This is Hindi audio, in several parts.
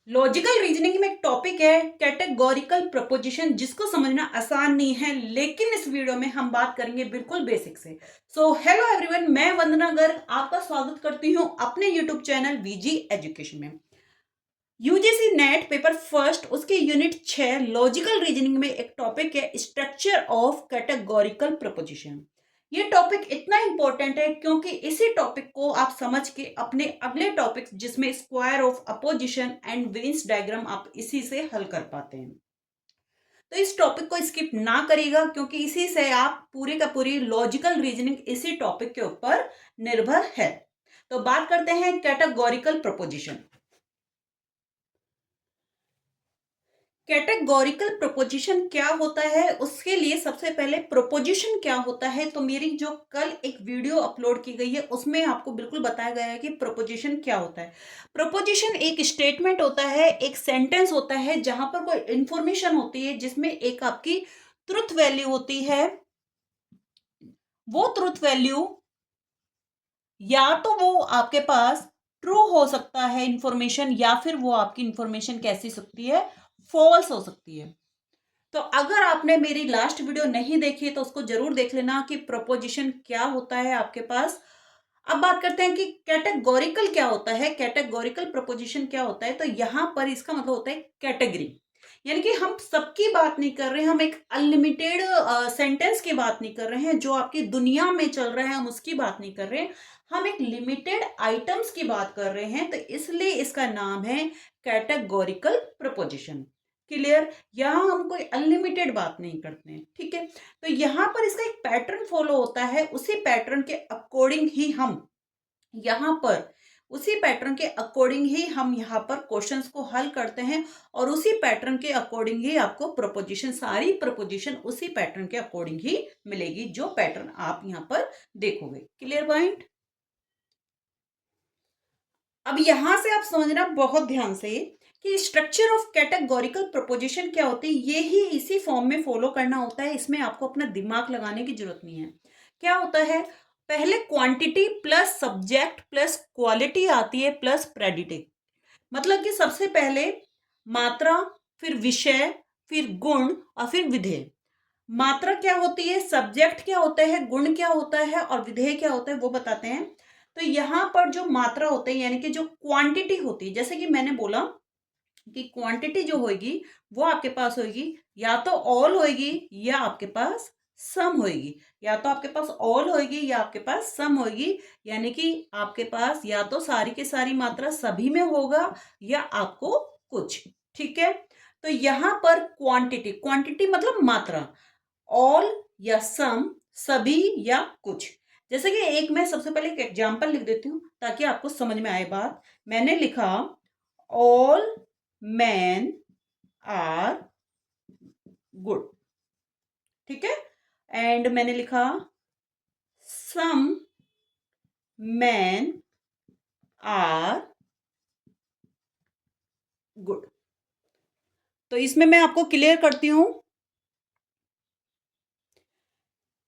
लॉजिकल रीजनिंग में एक टॉपिक है कैटेगोरिकल प्रपोजिशन, जिसको समझना आसान नहीं है, लेकिन इस वीडियो में हम बात करेंगे बिल्कुल बेसिक से। सो हेलो एवरीवन, मैं वंदना गर्ग आपका स्वागत करती हूं अपने यूट्यूब चैनल वीजी एजुकेशन में। यूजीसी नेट पेपर फर्स्ट उसके यूनिट 6 लॉजिकल रीजनिंग में एक टॉपिक है स्ट्रक्चर ऑफ कैटेगोरिकल प्रपोजिशन। ये टॉपिक इतना इंपॉर्टेंट है क्योंकि इसी टॉपिक को आप समझ के अपने अगले टॉपिक जिसमें square of opposition and veins diagram आप इसी से हल कर पाते हैं। तो इस टॉपिक को स्किप ना करिएगा क्योंकि इसी से आप पूरी का पूरी लॉजिकल रीजनिंग इसी टॉपिक के ऊपर निर्भर है। तो बात करते हैं कैटेगोरिकल प्रपोजिशन। कैटेगोरिकल प्रोपोजिशन क्या होता है, उसके लिए सबसे पहले प्रोपोजिशन क्या होता है, तो मेरी जो कल एक वीडियो अपलोड की गई है उसमें आपको बिल्कुल बताया गया है कि प्रोपोजिशन क्या होता है। प्रोपोजिशन एक स्टेटमेंट होता है, एक सेंटेंस होता है जहां पर कोई इंफॉर्मेशन होती है जिसमें एक आपकी ट्रुथ वैल्यू होती है। वो ट्रुथ वैल्यू या तो वो आपके पास ट्रू हो सकता है इंफॉर्मेशन, या फिर वो आपकी इंफॉर्मेशन कैसी सकती है, फॉल्स हो सकती है। तो अगर आपने मेरी लास्ट वीडियो नहीं देखी तो उसको जरूर देख लेना कि प्रोपोजिशन क्या होता है आपके पास। अब बात करते हैं कि कैटेगोरिकल क्या होता है। कैटेगोरिकल प्रोपोजिशन क्या होता है, तो यहां पर इसका मतलब होता है कैटेगरी, यानी कि हम सबकी बात नहीं कर रहे हैं, हम एक अनलिमिटेड सेंटेंस की बात नहीं कर रहे हैं जो आपकी दुनिया में चल रहा है, हम उसकी बात नहीं कर रहे हैं, हम एक लिमिटेड आइटम्स की बात कर रहे हैं, तो इसलिए इसका नाम है कैटेगोरिकल प्रपोजिशन। क्लियर? यहां हम कोई अनलिमिटेड बात नहीं करते हैं, ठीक है। तो यहां पर इसका एक पैटर्न फॉलो होता है, उसी पैटर्न के अकॉर्डिंग ही हम यहाँ पर उसी पैटर्न के अकॉर्डिंग ही हम यहाँ पर क्वेश्चंस को हल करते हैं, और उसी पैटर्न के अकॉर्डिंग ही आपको प्रपोजिशन, सारी प्रपोजिशन उसी पैटर्न के अकॉर्डिंग ही मिलेगी, जो पैटर्न आप यहाँ पर देखोगे। Clear point? अब यहां से आप समझना बहुत ध्यान से कि स्ट्रक्चर ऑफ कैटेगोरिकल प्रपोजिशन क्या होती है। ये ही इसी फॉर्म में फॉलो करना होता है, इसमें आपको अपना दिमाग लगाने की जरूरत नहीं है। क्या होता है, पहले quantity plus subject plus quality आती है प्लस प्रेडिकेट। मतलब कि सबसे पहले मात्रा, फिर विषय, फिर गुण और फिर विधेय। मात्रा क्या होती है, सब्जेक्ट क्या होता है, गुण क्या होता है और विधेय क्या होता है, वो बताते हैं। तो यहां पर जो मात्रा होते हैं यानी कि जो क्वांटिटी होती है, जैसे कि मैंने बोला कि क्वांटिटी जो होगी वो आपके पास होगी या तो ऑल होगी या आपके पास सम होगी, या तो आपके पास ऑल होगी या आपके पास सम होगी, यानी कि आपके पास या तो सारी की सारी मात्रा सभी में होगा या आपको कुछ। ठीक है, तो यहां पर क्वांटिटी, क्वांटिटी मतलब मात्रा, ऑल या सम सभी या कुछ। जैसे कि एक मैं सबसे पहले एक एग्जांपल लिख देती हूं ताकि आपको समझ में आए बात। मैंने लिखा ऑल मैन आर गुड, ठीक है, एंड मैंने लिखा सम मैन आर गुड। तो इसमें मैं आपको क्लियर करती हूं,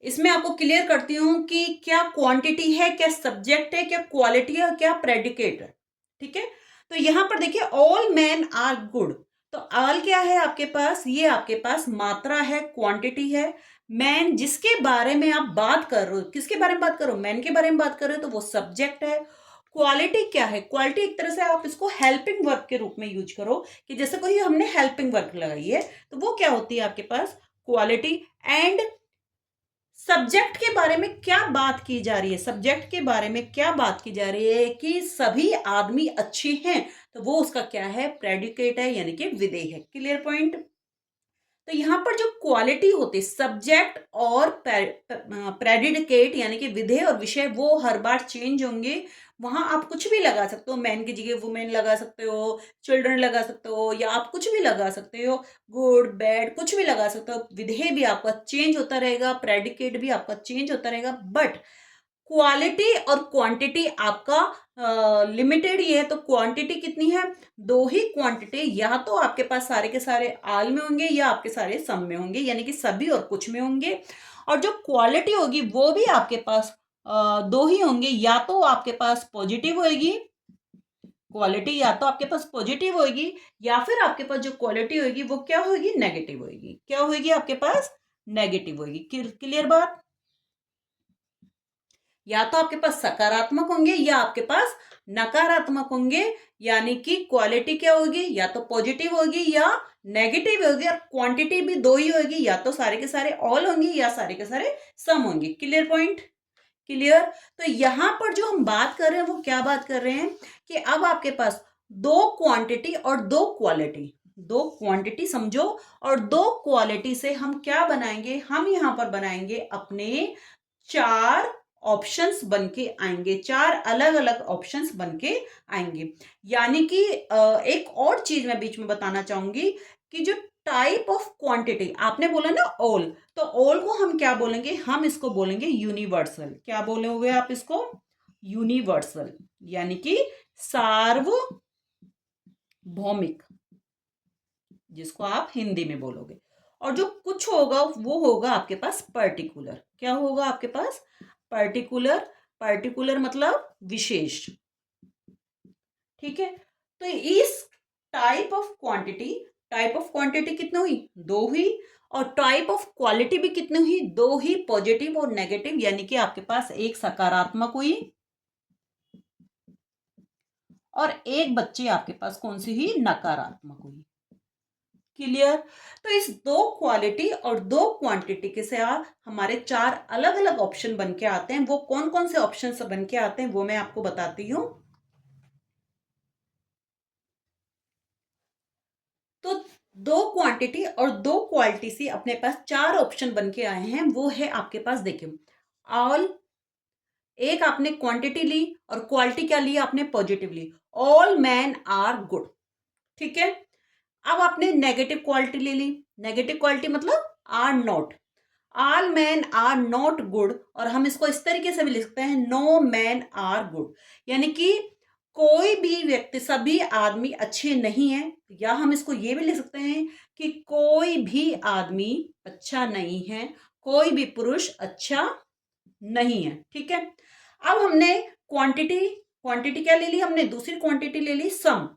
इसमें आपको क्लियर करती हूं कि क्या क्वांटिटी है, क्या सब्जेक्ट है, क्या क्वालिटी है, क्या प्रेडिकेट है। ठीक है, तो यहां पर देखिए ऑल मैन आर गुड। तो ऑल क्या है आपके पास, ये आपके पास मात्रा है, क्वांटिटी है। मैन जिसके बारे में आप बात कर रहे हो, किसके बारे में बात कर रहे हो, मैन के बारे में बात कर रहे हो, तो वो सब्जेक्ट है। क्वालिटी क्या है, क्वालिटी एक तरह से आप इसको हेल्पिंग वर्क के रूप में यूज करो, कि जैसे कोई हमने हेल्पिंग वर्क लगाई है तो वो क्या होती है आपके पास, क्वालिटी। एंड सब्जेक्ट के बारे में क्या बात की जा रही है, सब्जेक्ट के बारे में क्या बात की जा रही है कि सभी आदमी अच्छे हैं, तो वो उसका क्या है, प्रेडिकेट है, यानी कि विधेय है। Clear point? तो यहां पर जो क्वालिटी होती है, सब्जेक्ट और प्रेडिकेट यानी कि विधेय और विषय, वो हर बार चेंज होंगे। वहां आप कुछ भी लगा सकते हो, मैन की जगह वुमेन लगा सकते हो, चिल्ड्रन लगा सकते हो, या आप कुछ भी लगा सकते हो, गुड बैड कुछ भी लगा सकते हो। विधेय भी आपका चेंज होता रहेगा, प्रेडिकेट भी आपका चेंज होता रहेगा, बट क्वालिटी और क्वांटिटी आपका लिमिटेड ही है। तो क्वांटिटी कितनी है, दो ही क्वांटिटी, या तो आपके पास सारे के सारे आल में होंगे या आपके सारे सम में होंगे, यानी कि सभी और कुछ में होंगे। और जो क्वालिटी होगी वो भी आपके पास दो ही होंगे, या तो आपके पास पॉजिटिव होगी क्वालिटी या तो आपके पास पॉजिटिव होगी या फिर आपके पास जो क्वालिटी होगी वो क्या होगी, नेगेटिव होगी। क्या होगी आपके पास, नेगेटिव होगी। क्लियर बात। या तो आपके पास सकारात्मक होंगे या आपके पास नकारात्मक होंगे, यानी कि क्वालिटी क्या होगी, या तो पॉजिटिव होगी या नेगेटिव होगी, और क्वांटिटी भी दो ही होगी, या तो सारे के सारे ऑल होंगी या सारे के सारे सम होंगे। Clear point, clear. तो यहां पर जो हम बात कर रहे हैं वो क्या बात कर रहे हैं कि अब आपके पास दो क्वांटिटी और दो क्वालिटी, दो क्वांटिटी समझो और दो क्वालिटी से हम क्या बनाएंगे, हम यहां पर बनाएंगे अपने चार ऑप्शंस बनके आएंगे, चार अलग अलग ऑप्शंस बनके आएंगे। यानी कि एक और चीज मैं बीच में बताना चाहूंगी कि जो टाइप ऑफ क्वांटिटी आपने बोला ना ऑल, तो ऑल को हम क्या बोलेंगे, हम इसको बोलेंगे यूनिवर्सल। क्या बोलोगे आप इसको, यूनिवर्सल, यानी कि सार्वभौमिक, जिसको आप हिंदी में बोलोगे। और जो कुछ होगा वो होगा आपके पास पर्टिकुलर। क्या होगा आपके पास, पर्टिकुलर। पर्टिकुलर मतलब विशेष। ठीक है। तो इस type of quantity, type of quantity कितनी हुई, दो हुई, और टाइप ऑफ क्वालिटी भी कितनी हुई, दो ही, पॉजिटिव और नेगेटिव, यानी कि आपके पास एक सकारात्मक हुई और एक बच्चे आपके पास कौन सी हुई, नकारात्मक हुई। क्लियर। तो इस दो क्वालिटी और दो क्वांटिटी के से हमारे चार अलग अलग ऑप्शन बन के आते हैं। वो कौन कौन से ऑप्शन से बन के आते हैं वो मैं आपको बताती हूं। तो दो क्वांटिटी और दो क्वालिटी से अपने पास चार ऑप्शन बन के आए हैं। वो है आपके पास, देखिए, ऑल, एक आपने क्वांटिटी ली और क्वालिटी क्या ली, आपने पॉजिटिव ली, ऑल मैन आर गुड। ठीक है। अब आपने नेगेटिव क्वालिटी ले ली, नेगेटिव क्वालिटी मतलब are not, all man are not good, और हम इसको इस तरीके से भी लिख सकते हैं, नो मैन आर गुड, यानी कि कोई भी व्यक्ति, सभी आदमी अच्छे नहीं है। या हम इसको ये भी लिख सकते हैं कि कोई भी आदमी अच्छा नहीं है, कोई भी पुरुष अच्छा नहीं है। ठीक है। अब हमने क्वांटिटी, क्वांटिटी क्या ले ली हमने, दूसरी क्वांटिटी ले ली सम।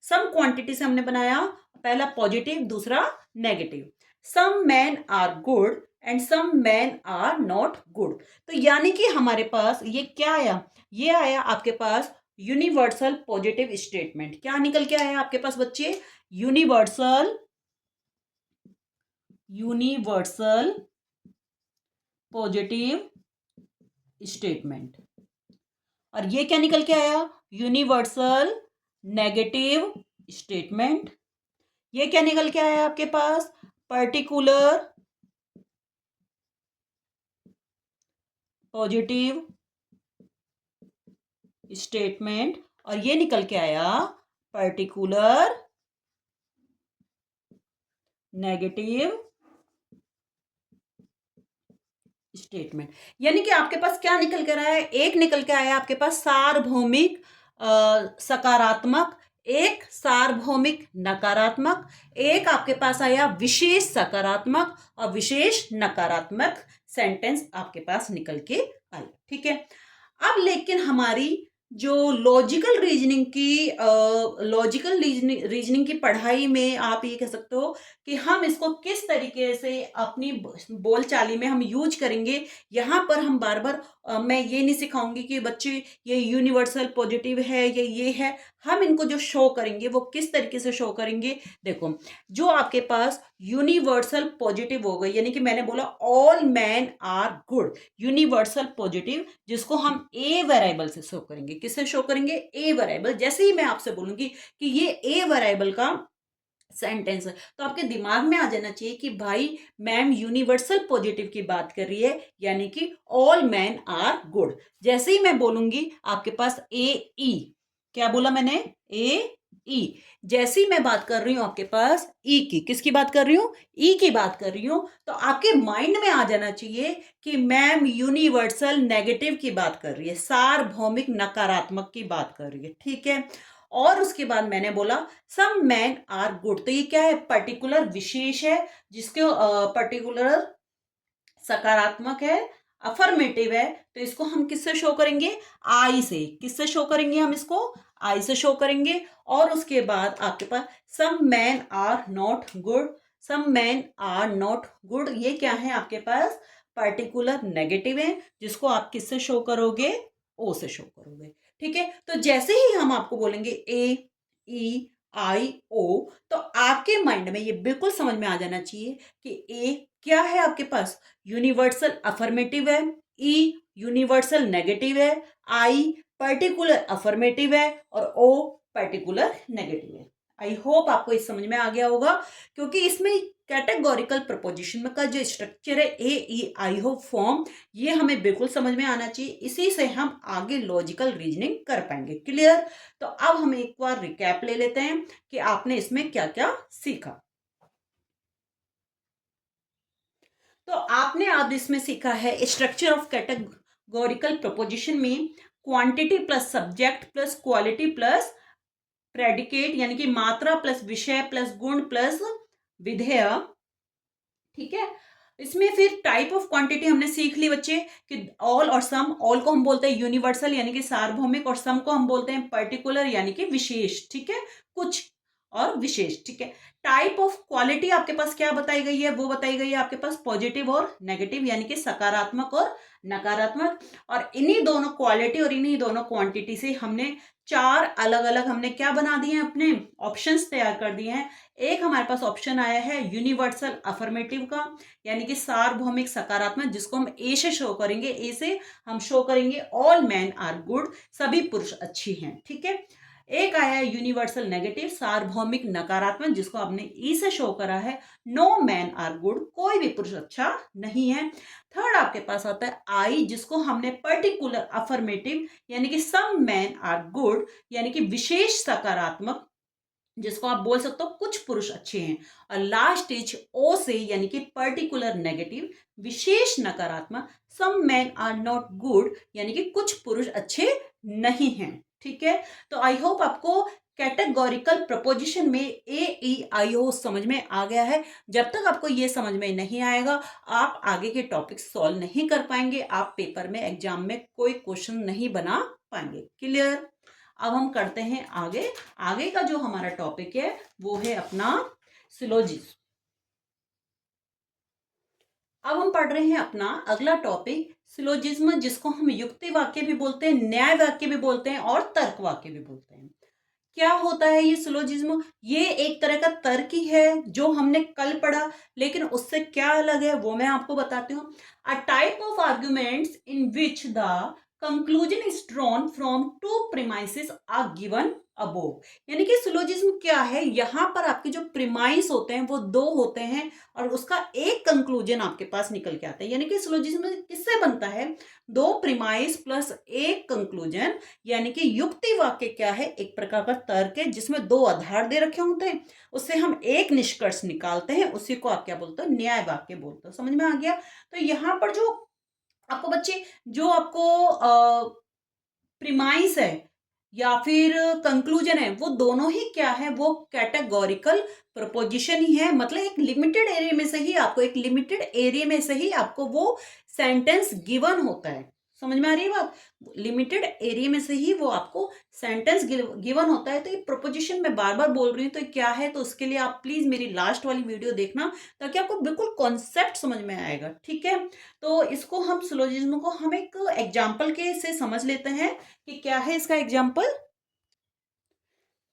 सम क्वांटिटी से हमने बनाया पहला पॉजिटिव, दूसरा negative. Some man are good and some man are not good. तो यानी कि हमारे पास ये क्या आया, ये आया आपके पास यूनिवर्सल पॉजिटिव स्टेटमेंट। क्या निकल के आया आपके पास बच्चे, यूनिवर्सल, यूनिवर्सल पॉजिटिव स्टेटमेंट। और ये क्या निकल के आया, यूनिवर्सल नेगेटिव स्टेटमेंट। ये क्या निकल के आया आपके पास, पर्टिकुलर पॉजिटिव स्टेटमेंट। और ये निकल के आया पर्टिकुलर नेगेटिव स्टेटमेंट। यानी कि आपके पास क्या निकल कर आया है, एक निकल के आया आपके पास सार्वभौमिक सकारात्मक, एक सार्वभौमिक नकारात्मक, एक आपके पास आया विशेष सकारात्मक और विशेष नकारात्मक सेंटेंस आपके पास निकल के आए। ठीक है। अब लेकिन हमारी जो लॉजिकल रीजनिंग की, लॉजिकल रीजनिंग की पढ़ाई में आप ये कह सकते हो कि हम इसको किस तरीके से अपनी बोलचाली में हम यूज करेंगे। यहाँ पर हम बार बार मैं ये नहीं सिखाऊंगी कि बच्चे ये यूनिवर्सल पॉजिटिव है ये है। हम इनको जो शो करेंगे वो किस तरीके से शो करेंगे, देखो, जो आपके पास यूनिवर्सल पॉजिटिव हो गई, यानी कि मैंने बोला all man are good, universal positive, जिसको हम ए वेरिएबल से शो करेंगे। किससे शो करेंगे, ए वेरिएबल। जैसे ही मैं आपसे बोलूंगी कि ये ए वेरिएबल का सेंटेंस है, तो आपके दिमाग में आ जाना चाहिए कि भाई मैम यूनिवर्सल पॉजिटिव की बात कर रही है, यानी कि ऑल मैन आर गुड। जैसे ही मैं बोलूंगी आपके पास ए ई, क्या बोला मैंने, ए ई। जैसे ही मैं बात कर रही हूं आपके पास ई की, किसकी बात कर रही हूं, ई की बात कर रही हूं, तो आपके माइंड में आ जाना चाहिए कि मैम यूनिवर्सल नेगेटिव की बात कर रही है, सार्वभौमिक नकारात्मक की बात कर रही है। ठीक है। और उसके बाद मैंने बोला सम मैन आर गुड, तो ये क्या है, पर्टिकुलर विशेष है, जिसके पर्टिकुलर सकारात्मक है, अफर्मेटिव है, तो इसको हम किससे शो करेंगे, आई से। किससे शो करेंगे हम इसको, आई से शो करेंगे। और उसके बाद आपके पास some man are not good, some man are not good, ये क्या है आपके पास पर्टिकुलर नेगेटिव है, जिसको आप किससे शो करोगे, ओ से शो करोगे। ठीक है, तो जैसे ही हम आपको बोलेंगे ए ई आई ओ, तो आपके माइंड में ये बिल्कुल समझ में आ जाना चाहिए कि ए क्या है आपके पास यूनिवर्सल अफर्मेटिव है, ई यूनिवर्सल नेगेटिव है, आई पर्टिकुलर अफर्मेटिव है और ओ पर्टिकुलर नेगेटिव है। आई होप आपको इस समझ में आ गया होगा, क्योंकि इसमें कैटेगोरिकल प्रपोजिशन में का जो स्ट्रक्चर है ए ई आई हो फॉर्म, ये हमें बिल्कुल समझ में आना चाहिए, इसी से हम आगे लॉजिकल रीजनिंग कर पाएंगे। क्लियर? तो अब हम एक बार रिकैप ले लेते हैं कि आपने इसमें क्या क्या सीखा। तो आपने अब इसमें सीखा है स्ट्रक्चर ऑफ कैटेगोरिकल प्रपोजिशन में quantity plus subject plus quality plus predicate, यानी कि मात्रा प्लस विषय प्लस गुण प्लस विधेय। ठीक है, इसमें फिर टाइप ऑफ क्वांटिटी हमने सीख ली बच्चे कि ऑल और सम। ऑल को हम बोलते हैं यूनिवर्सल यानी कि सार्वभौमिक, और सम को हम बोलते हैं पर्टिकुलर यानी कि विशेष। ठीक है, कुछ और विशेष। ठीक है, टाइप ऑफ क्वालिटी आपके पास क्या बताई गई है, वो बताई गई है आपके पास पॉजिटिव और नेगेटिव यानी कि सकारात्मक और नकारात्मक। और इन्हीं दोनों क्वालिटी और इन्हीं दोनों क्वांटिटी से हमने चार अलग अलग हमने क्या बना दिए हैं, अपने ऑप्शंस तैयार कर दिए हैं। एक हमारे पास ऑप्शन आया है यूनिवर्सल अफर्मेटिव का, यानी कि सार्वभौमिक सकारात्मक, जिसको हम ए से शो करेंगे। ए से हम शो करेंगे ऑल मैन आर गुड, सभी पुरुष अच्छी हैं। ठीक है, एक आया है यूनिवर्सल नेगेटिव सार्वभौमिक नकारात्मक, जिसको आपने ई से शो करा है नो मैन आर गुड, कोई भी पुरुष अच्छा नहीं है। थर्ड आपके पास आता है आई, जिसको हमने पर्टिकुलर अफर्मेटिव यानी कि सम मैन आर गुड यानी कि विशेष सकारात्मक, जिसको आप बोल सकते हो कुछ पुरुष अच्छे हैं। और लास्ट इज ओ से यानी कि पर्टिकुलर नेगेटिव विशेष नकारात्मक सम मैन आर नॉट गुड यानी कि कुछ पुरुष अच्छे नहीं हैं। ठीक है, तो आई होप आपको कैटेगोरिकल प्रपोजिशन में ए ई आई ओ समझ में आ गया है। जब तक आपको ये समझ में नहीं आएगा, आप आगे के टॉपिक सॉल्व नहीं कर पाएंगे, आप पेपर में एग्जाम में कोई क्वेश्चन नहीं बना पाएंगे। क्लियर? अब हम करते हैं आगे। आगे का जो हमारा टॉपिक है वो है अपना सिलोजिज्म। अब हम पढ़ रहे हैं अपना अगला टॉपिक सिलोजिज्म, जिसको हम युक्ति वाक्य भी बोलते हैं, न्याय वाक्य भी बोलते हैं और तर्क वाक्य भी बोलते हैं। क्या होता है ये सिलोजिज्म? ये एक तरह का तर्क ही है जो हमने कल पढ़ा, लेकिन उससे क्या अलग है वो मैं आपको बताती हूँ। A type of arguments in which the conclusion is drawn from two premises are given above. यानी कि सिलोजिज्म क्या है, यहाँ पर आपके जो प्रीमाइस होते हैं वो दो होते हैं और उसका एक कंक्लूजन आपके पास निकल के आता है। यानी कि सिलोजिज्म किससे बनता है? दो प्रीमाइस प्लस एक कंक्लूजन, यानी कि युक्ति वाक्य क्या है? एक प्रकार का तर्क है जिसमें दो आधार दे रखे होते हैं, उससे हम एक निष्कर्ष निकालते हैं, उसी को आप क्या बोलते हो? न्याय वाक्य बोलते हो। समझ में आ गया? तो यहाँ पर जो आपको बच्चे जो आपको प्रीमाइस है या फिर कंक्लूजन है, वो दोनों ही क्या है? वो कैटेगोरिकल प्रपोजिशन ही है। मतलब एक लिमिटेड एरिया में से ही आपको, एक लिमिटेड एरिया में से ही आपको वो सेंटेंस गिवन होता है। समझ में आ रही है बात? लिमिटेड एरिया में से ही वो आपको सेंटेंस गिवन होता है। तो ये प्रपोजिशन मैं बार बार बोल रही हूँ, तो क्या है, तो उसके लिए आप प्लीज मेरी लास्ट वाली वीडियो देखना, ताकि आपको बिल्कुल कॉन्सेप्ट समझ में आएगा। ठीक है, तो इसको हम सिलोजिज्म को हम एक एग्जाम्पल के से समझ लेते हैं कि क्या है इसका एग्जाम्पल।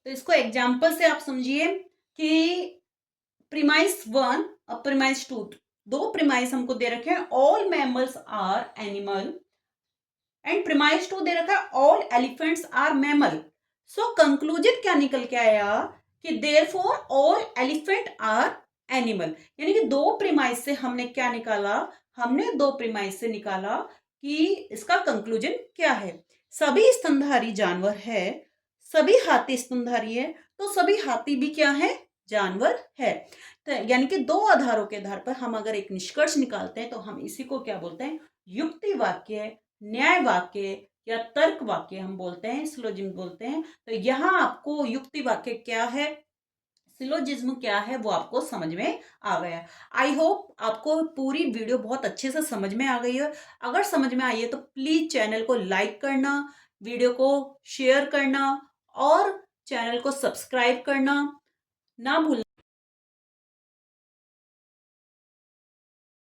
तो इसको एग्जाम्पल से आप समझिए कि प्रीमाइस वन और प्रीमाइस टू, दो प्रीमाइस हमको दे रखे हैं, all mammals are animal, and premise two दे रखा है all elephants are mammal. So conclusion क्या निकल के आया कि therefore all elephant are animal. यानी कि दो प्रीमाइस से हमने क्या निकाला? हमने दो प्रीमाइस से निकाला कि इसका कंक्लूजन क्या है? सभी स्तनधारी जानवर है, सभी हाथी स्तनधारी है, तो सभी हाथी भी क्या है? जानवर है। तो यानी कि दो आधारों के आधार पर हम अगर एक निष्कर्ष निकालते हैं तो हम इसी को क्या बोलते हैं? युक्ति वाक्य, न्याय वाक्य या तर्क वाक्य हम बोलते हैं, सिलोजिज्म बोलते हैं। तो यहाँ आपको युक्ति वाक्य क्या है, सिलोजिज्म क्या है, वो आपको समझ में आ गया। आई होप आपको पूरी वीडियो बहुत अच्छे से समझ में आ गई है। अगर समझ में आई है तो प्लीज चैनल को लाइक करना, वीडियो को शेयर करना और चैनल को सब्सक्राइब करना ना भूलना।